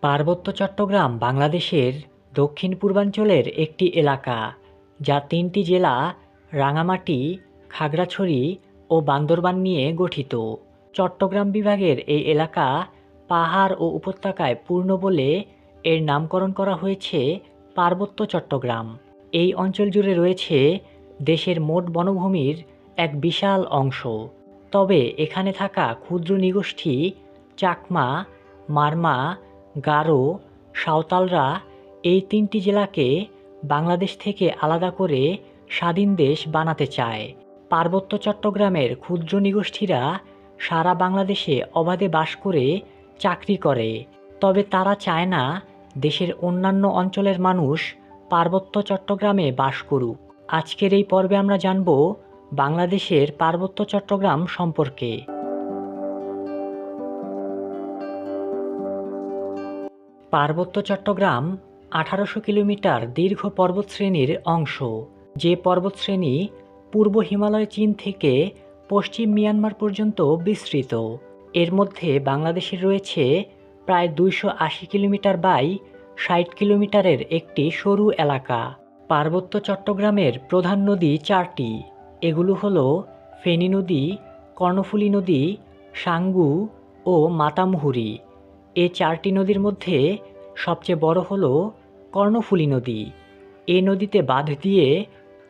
পার্বত্য চট্টগ্রাম বাংলাদেশের দক্ষিণ-পূর্বাঞ্চলের একটি এলাকা, যা তিনটি জেলা রাঙামাটি, খাগড়াছড়ি ও বান্দরবান নিয়ে গঠিত। চট্টগ্রাম বিভাগের এই এলাকা পাহাড় ও উপত্যকায় পূর্ণ বলে এর নামকরণ করা হয়েছে পার্বত্য চট্টগ্রাম। এই অঞ্চল জুড়ে রয়েছে দেশের মোট বনভূমির এক বিশাল অংশ। তবে এখানে থাকা ক্ষুদ্র নৃগোষ্ঠী চাকমা, মারমা, গারো, সাঁওতালরা এই তিনটি জেলাকে বাংলাদেশ থেকে আলাদা করে স্বাধীন দেশ বানাতে চায়। পার্বত্য চট্টগ্রামের ক্ষুদ্র নৃগোষ্ঠীরা সারা বাংলাদেশে অবাধে বাস করে চাকরি করে, তবে তারা চায় না দেশের অন্যান্য অঞ্চলের মানুষ পার্বত্য চট্টগ্রামে বাস করুক। আজকের এই পর্বে আমরা জানব বাংলাদেশের পার্বত্য চট্টগ্রাম সম্পর্কে। পার্বত্য চট্টগ্রাম 1800 কিলোমিটার দীর্ঘ পর্বতশ্রেণীর অংশ, যে পর্বতশ্রেণী পূর্ব হিমালয় চীন থেকে পশ্চিম মিয়ানমার পর্যন্ত বিস্তৃত। এর মধ্যে বাংলাদেশের রয়েছে প্রায় 280 কিলোমিটার বাই 60 কিলোমিটারের একটি সরু এলাকা। পার্বত্য চট্টগ্রামের প্রধান নদী চারটি। এগুলো হলো ফেনী নদী, কর্ণফুলী নদী, সাঙ্গু ও মাতামুহুরী। এই চারটি নদীর মধ্যে সবচেয়ে বড় হলো কর্ণফুলী নদী। এই নদীতে বাঁধ দিয়ে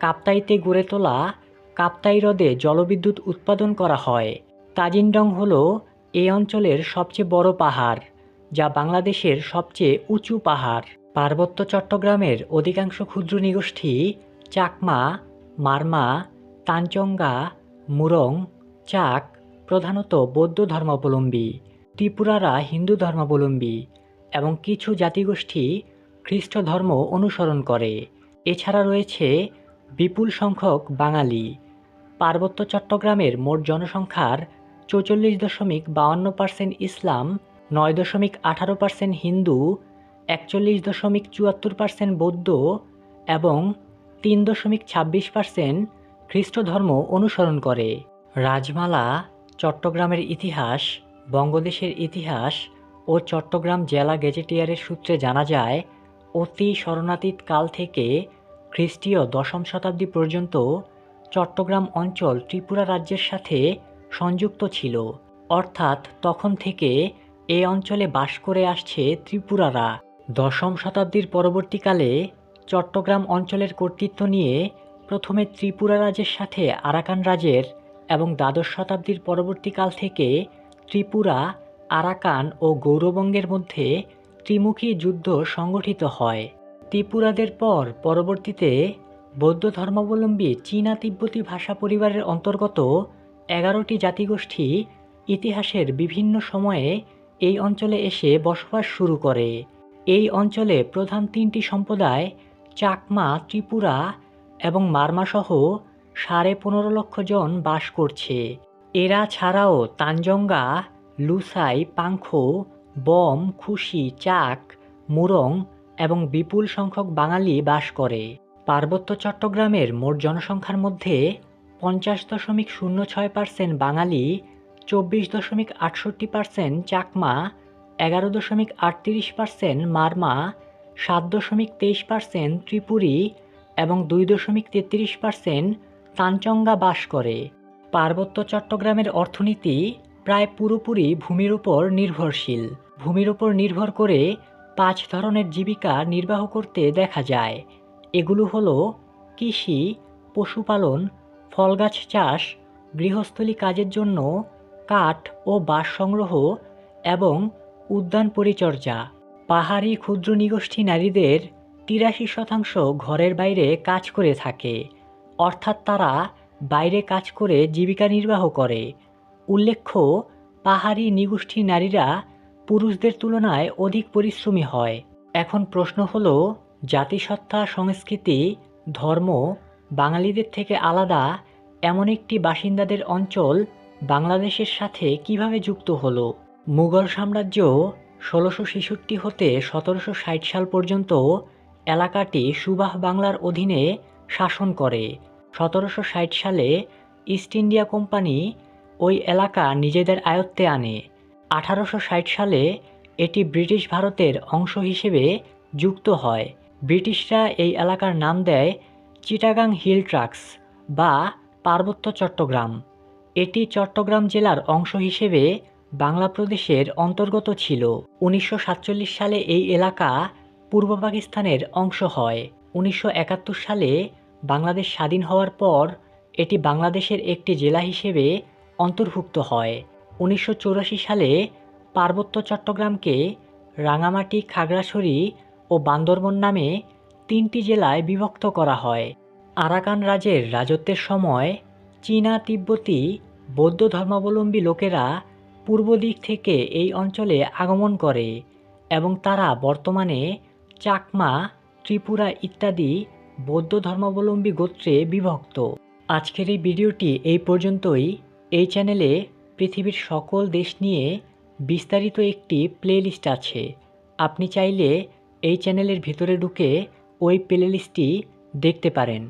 কাপ্তাইতে গড়ে তোলা কাপ্তাই হ্রদে জলবিদ্যুৎ উৎপাদন করা হয়। তাজিনডং হলো এই অঞ্চলের সবচেয়ে বড় পাহাড়, যা বাংলাদেশের সবচেয়ে উঁচু পাহাড়। পার্বত্য চট্টগ্রামের অধিকাংশ ক্ষুদ্র নৃগোষ্ঠী চাকমা, মারমা, তানচঙ্গা, মুরং, চাক প্রধানত বৌদ্ধ ধর্মাবলম্বী, ত্রিপুরারা হিন্দু ধর্মাবলম্বী এবং কিছু জাতিগোষ্ঠী খ্রিস্ট ধর্ম অনুসরণ করে। এছাড়া রয়েছে বিপুল সংখ্যক বাঙালি। পার্বত্য চট্টগ্রামের মোট জনসংখ্যার 44.52% ইসলাম, 9.18% হিন্দু, 41.74% বৌদ্ধ এবং 3.26% খ্রিস্ট ধর্ম অনুসরণ করে। রাজমালা চট্টগ্রামের ইতিহাস, বঙ্গদেশের ইতিহাস ও চট্টগ্রাম জেলা গেজেটিয়ারের সূত্রে জানা যায়, অতি স্মরণাতীত কাল থেকে খ্রিস্টীয় 10ম শতাব্দী পর্যন্ত চট্টগ্রাম অঞ্চল ত্রিপুরা রাজ্যের সাথে সংযুক্ত ছিল। অর্থাৎ তখন থেকে এ অঞ্চলে বাস করে আসছে ত্রিপুরারা। 10ম শতাব্দীর পরবর্তীকালে চট্টগ্রাম অঞ্চলের কর্তৃত্ব নিয়ে প্রথমে ত্রিপুরা রাজ্যের সাথে আরাকান রাজের এবং 12শ শতাব্দীর পরবর্তীকাল থেকে ত্রিপুরা, আরাকান ও গৌড়বঙ্গের মধ্যে ত্রিমুখী যুদ্ধ সংগঠিত হয়। ত্রিপুরাদের পর পরবর্তীতে বৌদ্ধ ধর্মাবলম্বী চীনা তিব্বতী ভাষা পরিবারের অন্তর্গত 11টি জাতিগোষ্ঠী ইতিহাসের বিভিন্ন সময়ে এই অঞ্চলে এসে বসবাস শুরু করে। এই অঞ্চলে প্রধান তিনটি সম্প্রদায় চাকমা, ত্রিপুরা এবং মারমাসহ 15.5 লক্ষ জন বাস করছে। এরা ছাড়াও তানজঙ্গা, লুসাই, পাংখো, বম, খুশি, চাক, মুরং এবং বিপুল সংখ্যক বাঙালি বাস করে। পার্বত্য চট্টগ্রামের মোট জনসংখ্যার মধ্যে 50.06% বাঙালি, 24.68% চাকমা, 11.38% মারমা, 7.23% ত্রিপুরী এবং 2.33% তানচঙ্গা বাস করে। পার্বত্য চট্টগ্রামের অর্থনীতি প্রায় পুরোপুরি ভূমির উপর নির্ভরশীল। ভূমির উপর নির্ভর করে 5 ধরনের জীবিকা নির্বাহ করতে দেখা যায়। এগুলো হলো কৃষি, পশুপালন, ফলগাছ চাষ, গৃহস্থলী কাজের জন্য কাঠ ও বাঁশ সংগ্রহ এবং উদ্যান পরিচর্যা। পাহাড়ি ক্ষুদ্র নৃগোষ্ঠী নারীদের 83% ঘরের বাইরে কাজ করে থাকে, অর্থাৎ তারা বাইরে কাজ করে জীবিকা নির্বাহ করে। উল্লেখ্য, পাহাড়ি নৃগোষ্ঠী নারীরা পুরুষদের তুলনায় অধিক পরিশ্রমী হয়। এখন প্রশ্ন হলো, জাতিসত্তা, সংস্কৃতি, ধর্ম বাঙালিদের থেকে আলাদা এমন একটি বাসিন্দাদের অঞ্চল বাংলাদেশের সাথে কিভাবে যুক্ত হলো? মুঘল সাম্রাজ্য 1666 হতে 1760 সাল পর্যন্ত এলাকাটি সুবাহ বাংলার অধীনে শাসন করে। 1760 সালে ইস্ট ইন্ডিয়া কোম্পানি ওই এলাকা নিজেদের আয়ত্তে আনে। 1860 সালে এটি ব্রিটিশ ভারতের অংশ হিসেবে যুক্ত হয়। ব্রিটিশরা এই এলাকার নাম দেয় চিটাগাং হিল ট্রাক্টস বা পার্বত্য চট্টগ্রাম। এটি চট্টগ্রাম জেলার অংশ হিসেবে বাংলা প্রদেশের অন্তর্গত ছিল। 1947 সালে এই এলাকা পূর্ব পাকিস্তানের অংশ হয়। 1971 সালে বাংলাদেশ স্বাধীন হওয়ার পর এটি বাংলাদেশের একটি জেলা হিসেবে অন্তর্ভুক্ত হয়। 1984 সালে পার্বত্য চট্টগ্রামকে রাঙামাটি, খাগড়াছড়ি ও বান্দরবন নামে 3টি জেলায় বিভক্ত করা হয়। আরাকান রাজের রাজত্বের সময় চীনা তিব্বতী বৌদ্ধ ধর্মাবলম্বী লোকেরা পূর্ব দিক থেকে এই অঞ্চলে আগমন করে এবং তারা বর্তমানে চাকমা, ত্রিপুরা ইত্যাদি বৌদ্ধ ধর্মাবলম্বী গোত্রে বিভক্ত। আজকের এই ভিডিওটি এই পর্যন্তই। এই চ্যানেলে পৃথিবীর সকল দেশ নিয়ে বিস্তারিত একটি প্লেলিস্ট আছে। আপনি চাইলে এই চ্যানেলের ভিতরে ঢুকে ওই প্লেলিস্টটি দেখতে পারেন।